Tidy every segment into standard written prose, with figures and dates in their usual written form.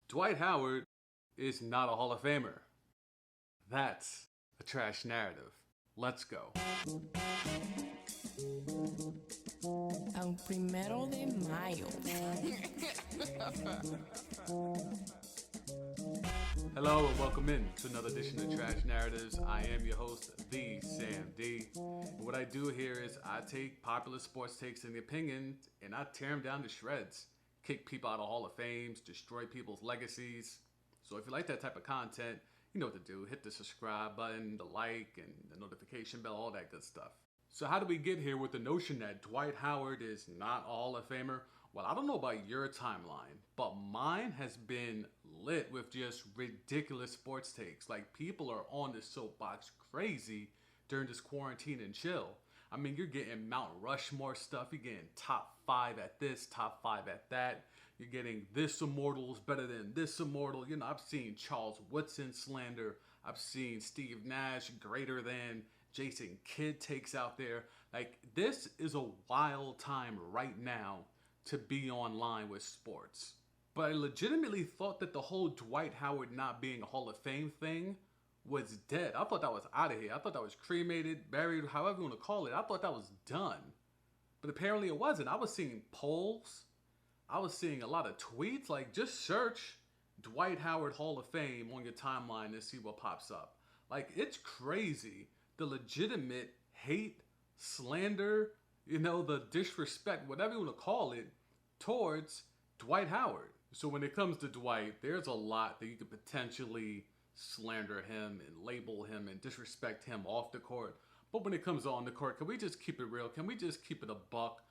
Dwight Howard is not a Hall of Famer. That's a trash narrative. Let's go. Al 1 de Mayo. Hello and welcome in to another edition of Trash Narratives. I am your host, the Sam D. And what I do here is I take popular sports takes and opinions and I tear them down to shreds. Kick people out of Hall of Fames, destroy people's legacies. So if you like that type of content, you know what to do. Hit the subscribe button, the like, and the notification bell, all that good stuff. So how do we get here with the notion that Dwight Howard is not a Hall of Famer? Well, I don't know about your timeline, but mine has been lit with just ridiculous sports takes. Like, people are on this soapbox crazy during this quarantine and chill. I mean, you're getting Mount Rushmore stuff. You're getting top 5 at this, top 5 at that. You're getting this immortal's better than this immortal. You know, I've seen Charles Woodson slander. I've seen Steve Nash greater than Jason Kidd takes out there. Like, this is a wild time right now to be online with sports. But I legitimately thought that the whole Dwight Howard not being a Hall of Fame thing was dead. I thought that was out of here. I thought that was cremated, buried, however you want to call it. I thought that was done. But apparently it wasn't. I was seeing polls. I was seeing a lot of tweets. Like, just search Dwight Howard Hall of Fame on your timeline and see what pops up. Like, it's crazy. The legitimate hate, slander, you know, the disrespect, whatever you want to call it, towards Dwight Howard. So when it comes to Dwight, there's a lot that you could potentially slander him and label him and disrespect him off the court. But when it comes on the court, can we just keep it real? Can we just keep it a buck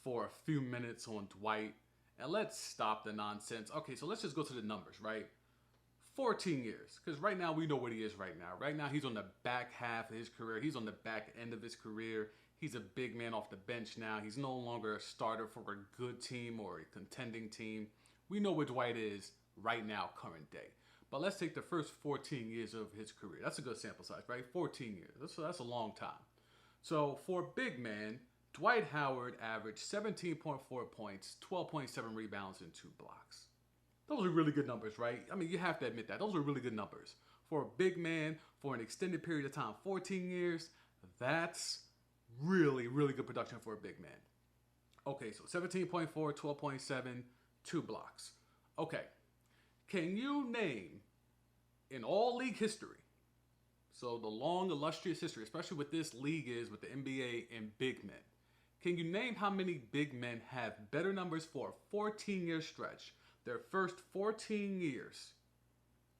for a few minutes on Dwight? And let's stop the nonsense. Okay, so let's just go to the numbers, right? 14 years. Because right now we know what he is right now. Right now he's on the back half of his career. He's on the back end of his career. He's a big man off the bench now. He's no longer a starter for a good team or a contending team. We know what Dwight is right now, current day. But let's take the first 14 years of his career. That's a good sample size, right? 14 years. That's a long time. So for a big man, Dwight Howard averaged 17.4 points, 12.7 rebounds, and 2 blocks. Those are really good numbers, right? I mean, you have to admit that. Those are really good numbers. For a big man, for an extended period of time, 14 years, that's really, really good production for a big man. Okay, so 17.4, 12.7, 2 blocks. Okay, can you name in all league history, so the long, illustrious history, especially what this league is with the NBA and big men, can you name how many big men have better numbers for a 14-year stretch, their first 14 years?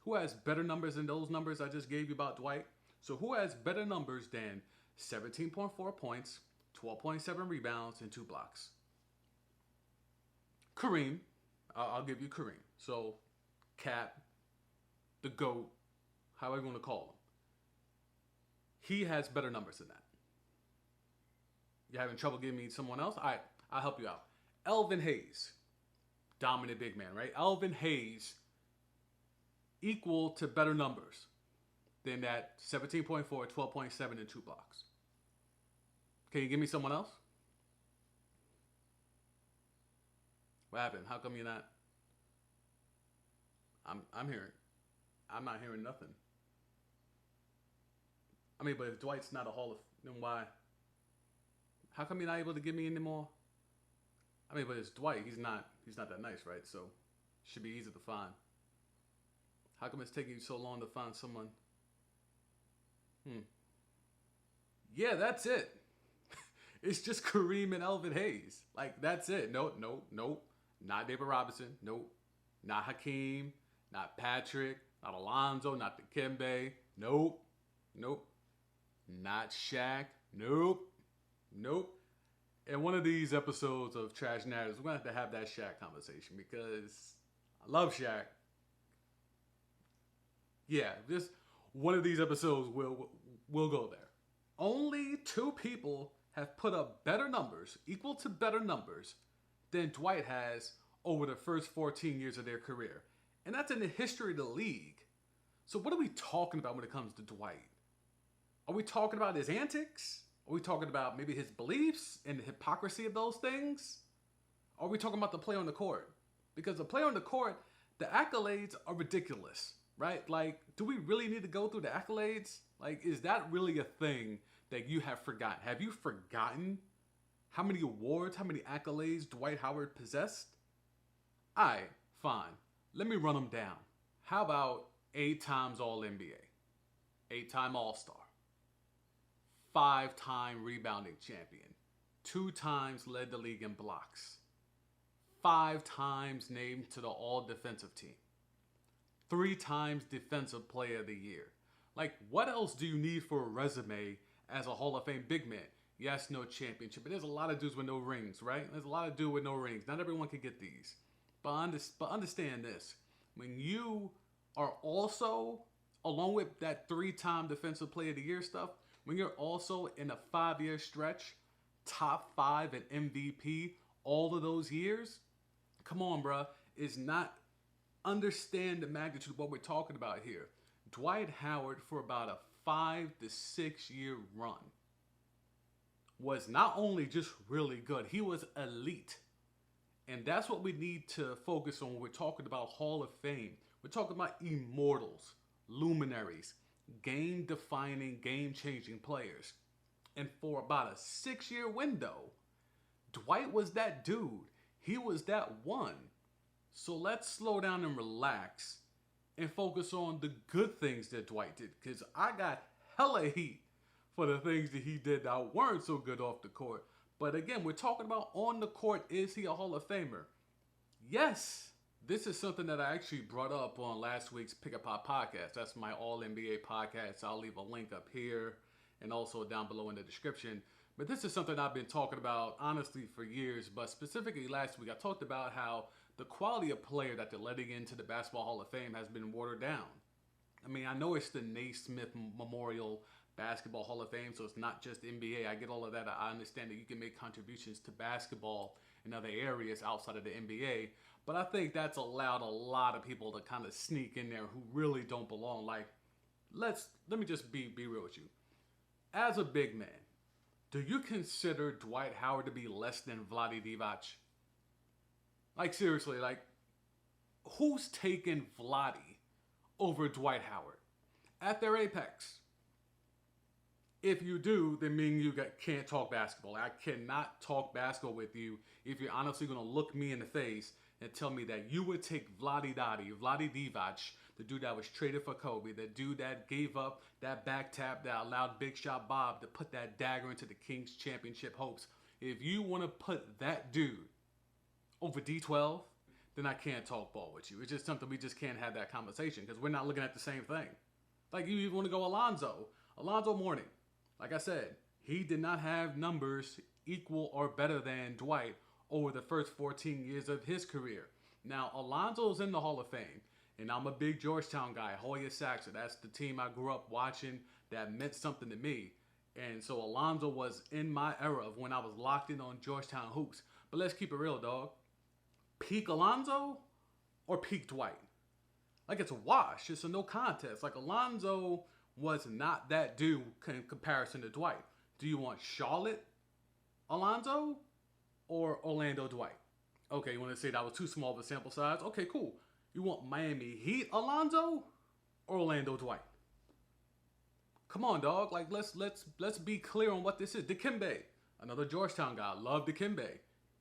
Who has better numbers than those numbers I just gave you about Dwight? So who has better numbers than 17.4 points, 12.7 rebounds, and 2 blocks? Kareem. I'll give you Kareem. So, Cat, the GOAT, however you want to call him. He has better numbers than that. You having trouble giving me someone else? All right, I'll help you out. Elvin Hayes. Dominant big man, right? Elvin Hayes equal to better numbers than that 17.4, 12.7, and 2 blocks. Can you give me someone else? What happened? How come you're not? I'm hearing. I'm not hearing nothing. I mean, but if Dwight's not a Hall of, then why? How come you're not able to give me any more? I mean, but it's Dwight. He's not that nice, right? So, should be easy to find. How come it's taking you so long to find someone? Yeah, that's it. It's just Kareem and Elvin Hayes. Like, that's it. Nope. Not David Robinson. Nope. Not Hakeem. Not Patrick. Not Alonzo. Not Dikembe. Nope. Not Shaq. Nope. In one of these episodes of Trash Narratives, we're going to have that Shaq conversation because I love Shaq. Yeah, just one of these episodes we'll go there. Only 2 people have put up better numbers, equal to better numbers, than Dwight has over the first 14 years of their career. And that's in the history of the league. So what are we talking about when it comes to Dwight? Are we talking about his antics? Are we talking about maybe his beliefs and the hypocrisy of those things? Are we talking about the play on the court? Because the play on the court, The accolades are ridiculous, right? Like, do we really need to go through the accolades? Like, is that really a thing that you have forgotten? Have you forgotten how many awards, how many accolades Dwight Howard possessed? Alright, fine. Let me run them down. How about 8 times All NBA, 8-time All Star, 5-time rebounding champion, 2 times led the league in blocks, 5 times named to the All Defensive Team, 3 times Defensive Player of the Year. Like, what else do you need for a resume as a Hall of Fame big man? Yes, no championship, but there's a lot of dudes with no rings, right? There's a lot of dudes with no rings. Not everyone can get these. But understand this. When you are also, along with that 3-time Defensive Player of the Year stuff, when you're also in a 5-year stretch, top 5 at MVP all of those years, come on, bruh. Is not understand the magnitude of what we're talking about here. Dwight Howard, for about a 5 to 6 year run, was not only just really good, he was elite. And that's what we need to focus on when we're talking about Hall of Fame. We're talking about immortals, luminaries, game-defining, game-changing players. And for about a 6-year window, Dwight was that dude. He was that one. So let's slow down and relax and focus on the good things that Dwight did. Because I got hella heat for the things that he did that weren't so good off the court. But again, we're talking about on the court, is he a Hall of Famer? Yes. This is something that I actually brought up on last week's Pick a Pop podcast. That's my All-NBA podcast. I'll leave a link up here and also down below in the description. But this is something I've been talking about, honestly, for years. But specifically last week, I talked about how the quality of player that they're letting into the Basketball Hall of Fame has been watered down. I mean, I know it's the Naismith Memorial Basketball Hall of Fame, so it's not just NBA. I get all of that. I understand that you can make contributions to basketball in other areas outside of the NBA, but I think that's allowed a lot of people to kind of sneak in there who really don't belong. Like, let me just be real with you. As a big man, do you consider Dwight Howard to be less than Vlade Divac? Like, seriously, like, who's taking Vlade over Dwight Howard at their apex? If you do, then me and you can't talk basketball. I cannot talk basketball with you if you're honestly going to look me in the face and tell me that you would take Vlade Divac, the dude that was traded for Kobe, the dude that gave up that back tap that allowed Big Shot Bob to put that dagger into the Kings championship hopes. If you want to put that dude over D12, then I can't talk ball with you. It's just something we just can't have that conversation because we're not looking at the same thing. Like, you even want to go Alonzo Mourning. Like I said, he did not have numbers equal or better than Dwight over the first 14 years of his career. Now, Alonzo's in the Hall of Fame, and I'm a big Georgetown guy, Hoya Saxon. That's the team I grew up watching that meant something to me. And so Alonzo was in my era of when I was locked in on Georgetown hoops. But let's keep it real, dog. Peak Alonzo or peak Dwight? Like, it's a wash. It's a no contest. Like, Alonzo was not that dude in comparison to Dwight. Do you want Charlotte Alonzo or Orlando Dwight? Okay, you want to say that was too small of a sample size? Okay, cool. You want Miami Heat Alonzo or Orlando Dwight? Come on, dog. Like, let's be clear on what this is. Dikembe, another Georgetown guy. Loved Dikembe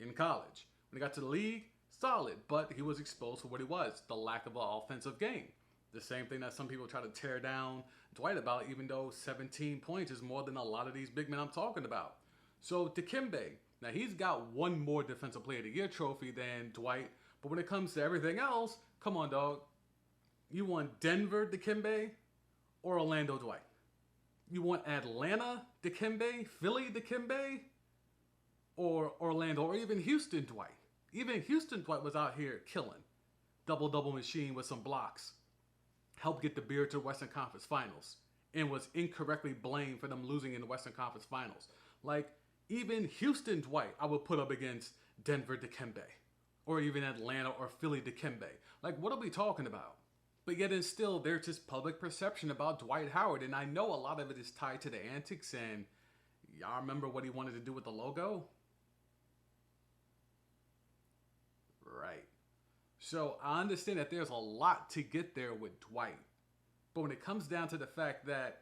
in college. When he got to the league, solid, but he was exposed for what he was, the lack of an offensive game. The same thing that some people try to tear down Dwight about, even though 17 points is more than a lot of these big men I'm talking about. So Dikembe, now he's got one more Defensive Player of the Year trophy than Dwight, but when it comes to everything else, come on, dog. You want Denver Dikembe or Orlando Dwight? You want Atlanta Dikembe, Philly Dikembe, or Orlando, or even Houston Dwight? Even Houston Dwight was out here killing. Double-double machine with some blocks. Helped get the Bears to the Western Conference Finals and was incorrectly blamed for them losing in the Western Conference Finals. Like, even Houston Dwight, I would put up against Denver Dikembe or even Atlanta or Philly Dikembe. Like, what are we talking about? But yet and still, there's this public perception about Dwight Howard, and I know a lot of it is tied to the antics, and y'all remember what he wanted to do with the logo? Right. So I understand that there's a lot to get there with Dwight. But when it comes down to the fact that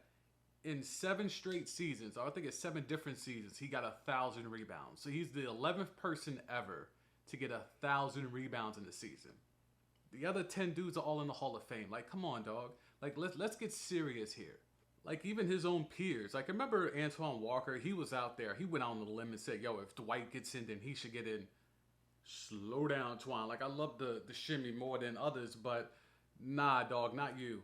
in 7 straight seasons, or I think it's 7 different seasons, he got 1,000 rebounds. So he's the 11th person ever to get 1,000 rebounds in the season. The other 10 dudes are all in the Hall of Fame. Like, come on, dog. Like, let's get serious here. Like, even his own peers. Like, I remember Antoine Walker, he was out there. He went out on the limb and said, yo, if Dwight gets in, then he should get in. Slow down, Twan. Like, I love the shimmy more than others, but nah, dog, not you.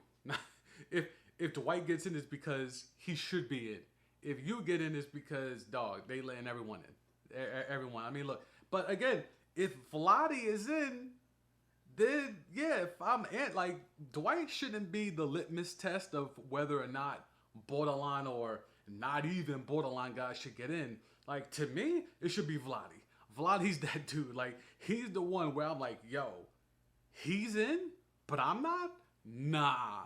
If Dwight gets in, it's because he should be in. If you get in, it's because, dog, they letting everyone in. Everyone. I mean, look. But again, if Vlade is in, then yeah, if I'm in, like, Dwight shouldn't be the litmus test of whether or not borderline or not even borderline guys should get in. Like, to me, it should be Vlade. Vlade's that dude. Like, he's the one where I'm like, yo, he's in, but I'm not? Nah.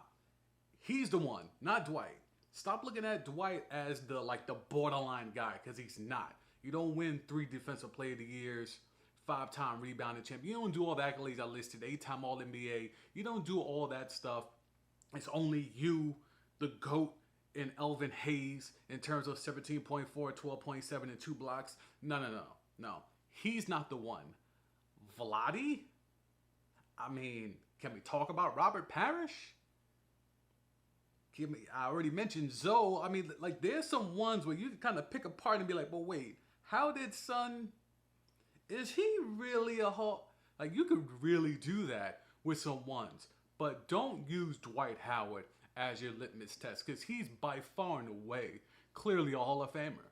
He's the one, not Dwight. Stop looking at Dwight as the borderline guy, because he's not. You don't win 3 Defensive Player of the Years, 5-time rebounding champion. You don't do all the accolades I listed, 8-time All-NBA. You don't do all that stuff. It's only you, the GOAT, and Elvin Hayes in terms of 17.4, 12.7, and 2 blocks. No. He's not the one. Vlade? I mean, can we talk about Robert Parrish? I already mentioned Zoe. I mean, like, there's some ones where you can kind of pick apart and be like, well, wait, how did Son, is he really a Hall? Like, you could really do that with some ones, but don't use Dwight Howard as your litmus test, because he's by far and away clearly a Hall of Famer.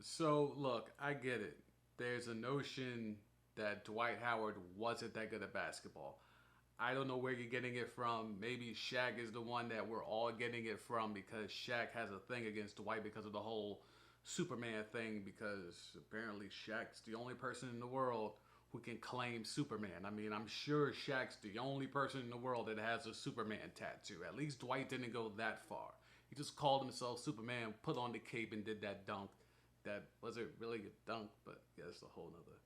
So, look, I get it. There's a notion that Dwight Howard wasn't that good at basketball. I don't know where you're getting it from. Maybe Shaq is the one that we're all getting it from, because Shaq has a thing against Dwight because of the whole Superman thing, because apparently Shaq's the only person in the world who can claim Superman. I mean, I'm sure Shaq's the only person in the world that has a Superman tattoo. At least Dwight didn't go that far. He just called himself Superman, put on the cape, and did that dunk. That wasn't really a dunk, but yeah, it's a whole nother.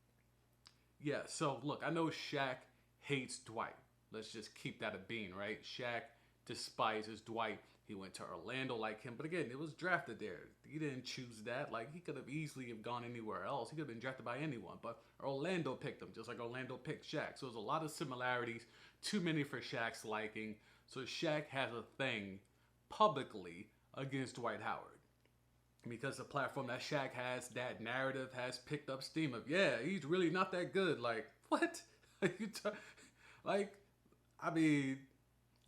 Yeah, so look, I know Shaq hates Dwight. Let's just keep that a bean, right? Shaq despises Dwight. He went to Orlando like him, but again, it was drafted there. He didn't choose that. Like, he could have easily have gone anywhere else. He could have been drafted by anyone, but Orlando picked him, just like Orlando picked Shaq. So there's a lot of similarities, too many for Shaq's liking. So Shaq has a thing publicly against Dwight Howard, because the platform that Shaq has, that narrative has picked up steam of, yeah, he's really not that good. Like, what? I mean,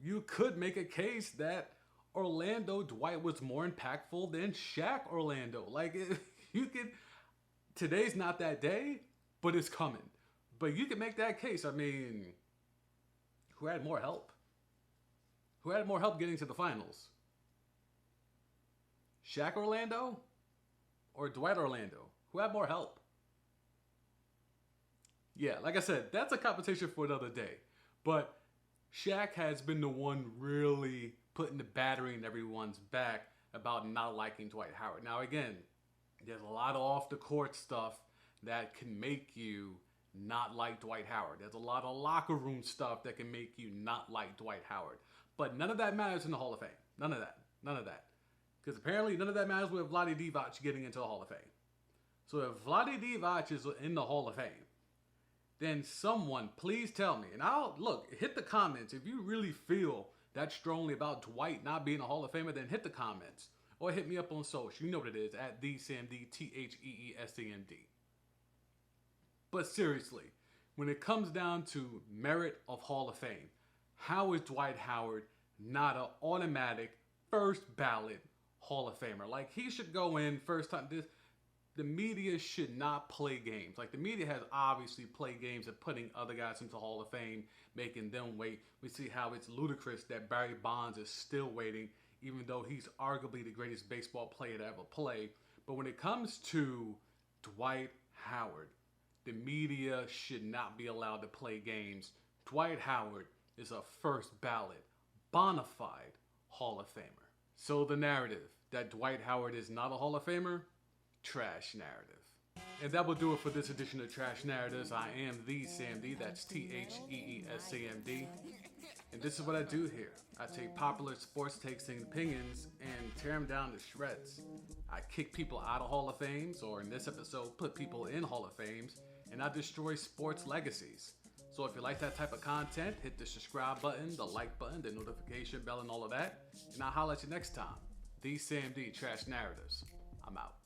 you could make a case that Orlando Dwight was more impactful than Shaq Orlando. Like, you could, today's not that day, but it's coming. But you can make that case. I mean, who had more help? Who had more help getting to the finals? Shaq Orlando or Dwight Orlando? Who had more help? Yeah, like I said, that's a competition for another day. But Shaq has been the one really putting the battery in everyone's back about not liking Dwight Howard. Now, again, there's a lot of off-the-court stuff that can make you not like Dwight Howard. There's a lot of locker room stuff that can make you not like Dwight Howard. But none of that matters in the Hall of Fame. None of that. None of that. Because apparently none of that matters with Vlade Divac getting into the Hall of Fame. So if Vlade Divac is in the Hall of Fame, then someone please tell me. And I'll, look, hit the comments. If you really feel that strongly about Dwight not being a Hall of Famer, then hit the comments. Or hit me up on social. You know what it is, at TheeSamD, TheeSamD. But seriously, when it comes down to merit of Hall of Fame, how is Dwight Howard not an automatic first ballot Hall of Famer? Like, he should go in first time. The media should not play games. Like, the media has obviously played games of putting other guys into Hall of Fame, making them wait. We see how it's ludicrous that Barry Bonds is still waiting, even though he's arguably the greatest baseball player to ever play. But when it comes to Dwight Howard, the media should not be allowed to play games. Dwight Howard is a first ballot, bona fide Hall of Famer. So the narrative that Dwight Howard is not a Hall of Famer, trash narrative. And that will do it for this edition of Trash Narratives. I am the Sam D. That's TheeSamD. And this is what I do here. I take popular sports takes and opinions and tear them down to shreds. I kick people out of Hall of Fames, or in this episode, put people in Hall of Fames, and I destroy sports legacies. So if you like that type of content, hit the subscribe button, the like button, the notification bell, and all of that. And I'll holler at you next time. The Sam D. Trash Narratives. I'm out.